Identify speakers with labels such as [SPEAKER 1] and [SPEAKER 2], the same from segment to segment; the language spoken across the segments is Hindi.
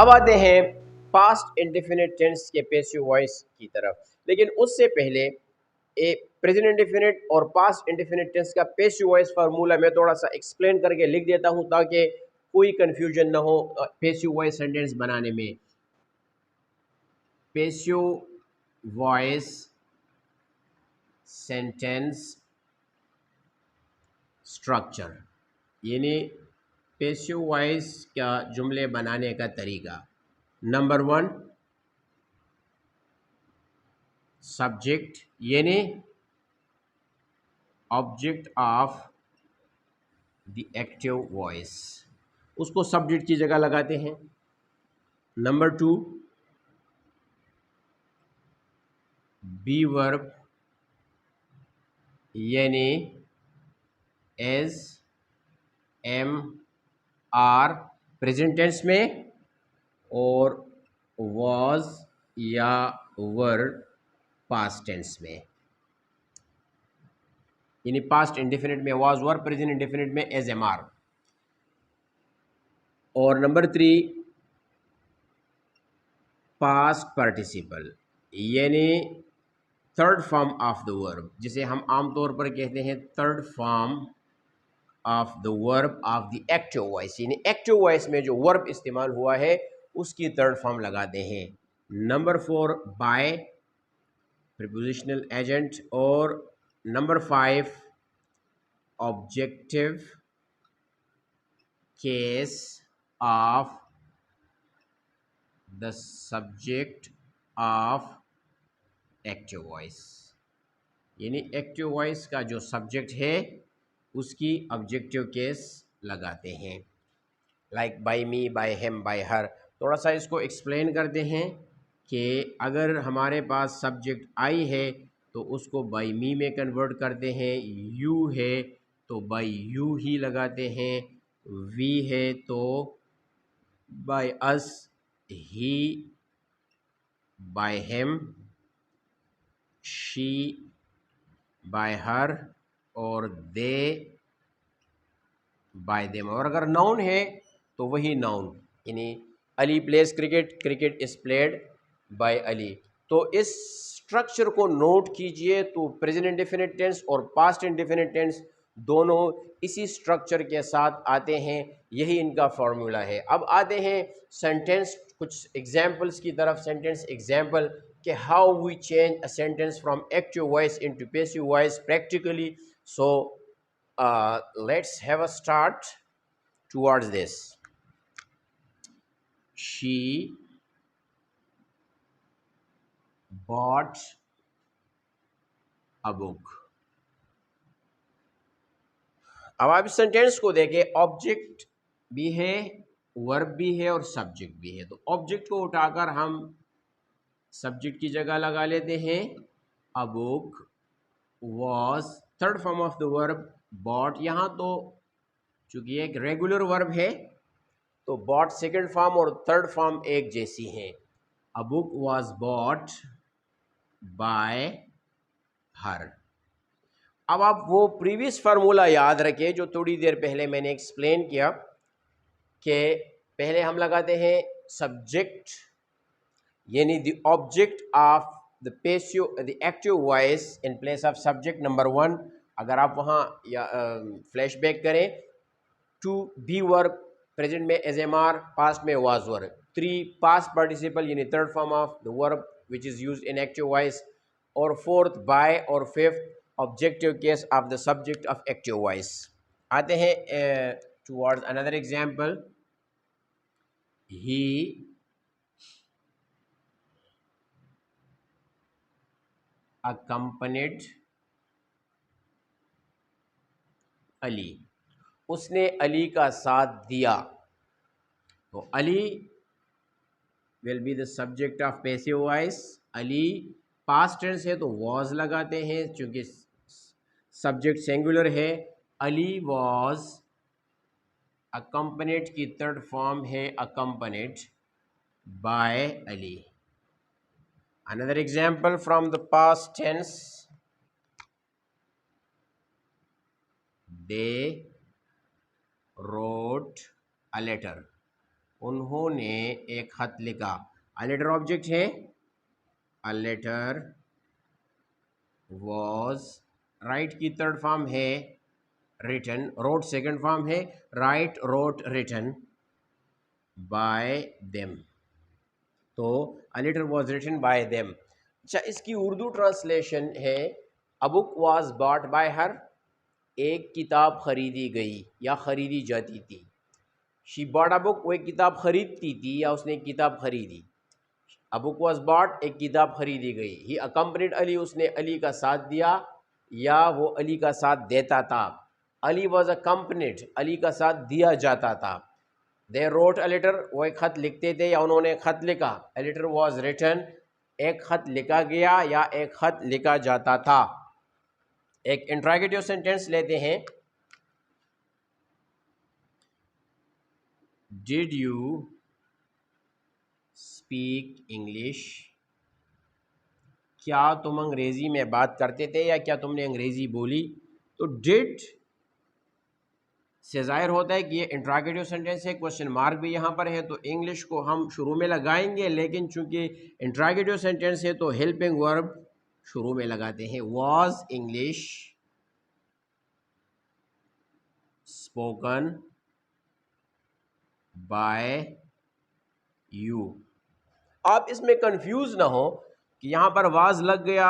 [SPEAKER 1] अब आते हैं पास्ट इंडेफिनिट टेंस के पैसिव वॉइस की तरफ, लेकिन उससे पहले प्रेजेंट इंडेफिनिट और पास्ट इंडेफिनिट टेंस का पैसिव वॉइस फार्मूला मैं थोड़ा सा एक्सप्लेन करके लिख देता हूं ताकि कोई कंफ्यूजन ना हो पैसिव वॉइस सेंटेंस बनाने में। पैसिव वॉइस सेंटेंस स्ट्रक्चर यानी पैसिव वॉइस का जुमले बनाने का तरीका। नंबर 1, सब्जेक्ट यानी object of the active voice, उसको सब्जेक्ट की जगह लगाते हैं। नंबर 2, बी वर्ब यानी is, am, are present tense में, और वॉज या वर पास्ट टेंस में, यानी पास्ट इंडेफिनिट में वॉज वर, प्रेजेंट इंडेफिनिट में एज, एम, आर। और नंबर 3, पास्ट पार्टिसिपल यानी third form of the verb, जिसे हम आमतौर पर कहते हैं third form of the verb of the active voice, यानी एक्टिव वॉइस में जो वर्ब इस्तेमाल हुआ है उसकी थर्ड फॉर्म लगाते हैं। Number 4, by prepositional agent. और number 5, objective case of the subject of active voice, यानी एक्टिव वॉइस का जो सब्जेक्ट है उसकी ऑब्जेक्टिव केस लगाते हैं, like by me, by him, by her. थोड़ा सा इसको एक्सप्लेन करते हैं कि अगर हमारे पास सब्जेक्ट आई है तो उसको बाय मी में कन्वर्ट करते हैं, यू है तो बाय यू ही लगाते हैं, वी है तो by us, he by him, she bye हर, और दे बाय देम। और अगर नाउन है तो वही नाउन, यानी Ali place cricket, cricket is played by Ali. तो इस स्ट्रक्चर को नोट कीजिए। तो प्रेजेंट इंडेफिनिट टेंस और पास्ट इंडेफिनिट टेंस दोनों इसी स्ट्रक्चर के साथ आते हैं, यही इनका फॉर्मूला है। अब आते हैं सेंटेंस कुछ एग्जाम्पल्स की तरफ। सेंटेंस एग्जाम्पल कि how we change a sentence from active voice into passive voice practically. So let's have a start towards this. She bought a book. अब आप इस सेंटेंस को देखें, ऑब्जेक्ट भी है, वर्ब भी है और सब्जेक्ट भी है। तो ऑब्जेक्ट को उठाकर हम सब्जेक्ट की जगह लगा लेते हैं। A book, was third form of the verb, bought. यहाँ तो चूंकि एक रेगुलर वर्ब है तो बॉट सेकंड फॉर्म और थर्ड फॉर्म एक जैसी हैं। A book was bought by her. अब आप वो प्रीवियस फार्मूला याद रखें जो थोड़ी देर पहले मैंने एक्सप्लेन किया कि पहले हम लगाते हैं सब्जेक्ट यानी the object of the passive the active voice in place of subject. Number 1, अगर आप वहाँ या फ्लैशबैक करें, टू बी वर्ब प्रेजेंट में एज एम आर, पास्ट में वाज वर्ब। 3, पास्ट पार्टिसिपल यानी third form of the verb which is used in active voice. और 4th, बाय। और 5th, objective case of the subject of active voice. आते हैं टुवर्ड्स अनदर एग्जाम्पल। ही accompanied अली, उसने अली का साथ दिया। तो Ali will be the subject of passive voice. Ali past tense है तो वॉज लगाते हैं क्योंकि सब्जेक्ट सिंगुलर है। अली वॉज अकम्पनीड की थर्ड फॉर्म है accompanied by Ali. Another example from the past tense, they wrote a letter, उन्होंने एक खत लिखा। अ लेटर ऑब्जेक्ट है, अ लेटर वॉज, राइट की थर्ड फॉर्म है रिटन, रोट सेकंड फॉर्म है write, wrote, written by them. तो a letter was written by them. अच्छा, इसकी उर्दू ट्रांसलेशन है a book was bought by her, एक किताब खरीदी गई या खरीदी जाती थी। शी बॉट अ बुक, वो एक किताब खरीदती थी या उसने एक किताब खरीदी। अ बुक वॉज बॉट, एक किताब खरीदी गई। ही अकम्पनीड अली, उसने अली का साथ दिया या वो अली का साथ देता था। अली वॉज अकम्पनीड, अली का साथ दिया जाता था। दे रोट अ लेटर, वो एक खत लिखते थे या उन्होंने खत लिखा। अ लेटर वॉज रिटन, एक खत लिखा गया या एक खत लिखा जाता था। एक इंट्रोगेटिव सेंटेंस लेते हैं। डिड यू स्पीक इंग्लिश, क्या तुम अंग्रेजी में बात करते थे या क्या तुमने अंग्रेजी बोली। तो डिड से जाहिर होता है कि ये इंट्रोगेटिव सेंटेंस है, क्वेश्चन मार्क भी यहाँ पर है, तो इंग्लिश को हम शुरू में लगाएंगे, लेकिन चूंकि इंट्रोगेटिव सेंटेंस है तो हेल्पिंग वर्ब शुरू में लगाते हैं। Was English spoken by you. आप इसमें कंफ्यूज ना हो कि यहाँ पर वाज लग गया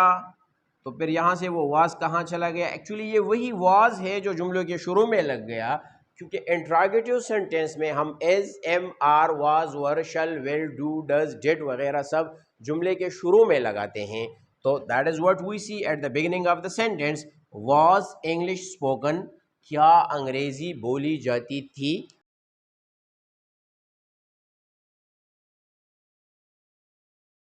[SPEAKER 1] तो फिर यहाँ से वो वाज कहाँ चला गया। एक्चुअली ये वही वाज है जो जुमलों के शुरू में लग गया, क्योंकि इंट्रोगेटिव सेंटेंस में हम is, am, are, was, were, shall, will, do, does, did वगैरह सब जुमले के शुरू में लगाते हैं। तो that is what we see at the beginning of the sentence. Was English spoken, क्या अंग्रेज़ी बोली जाती थी।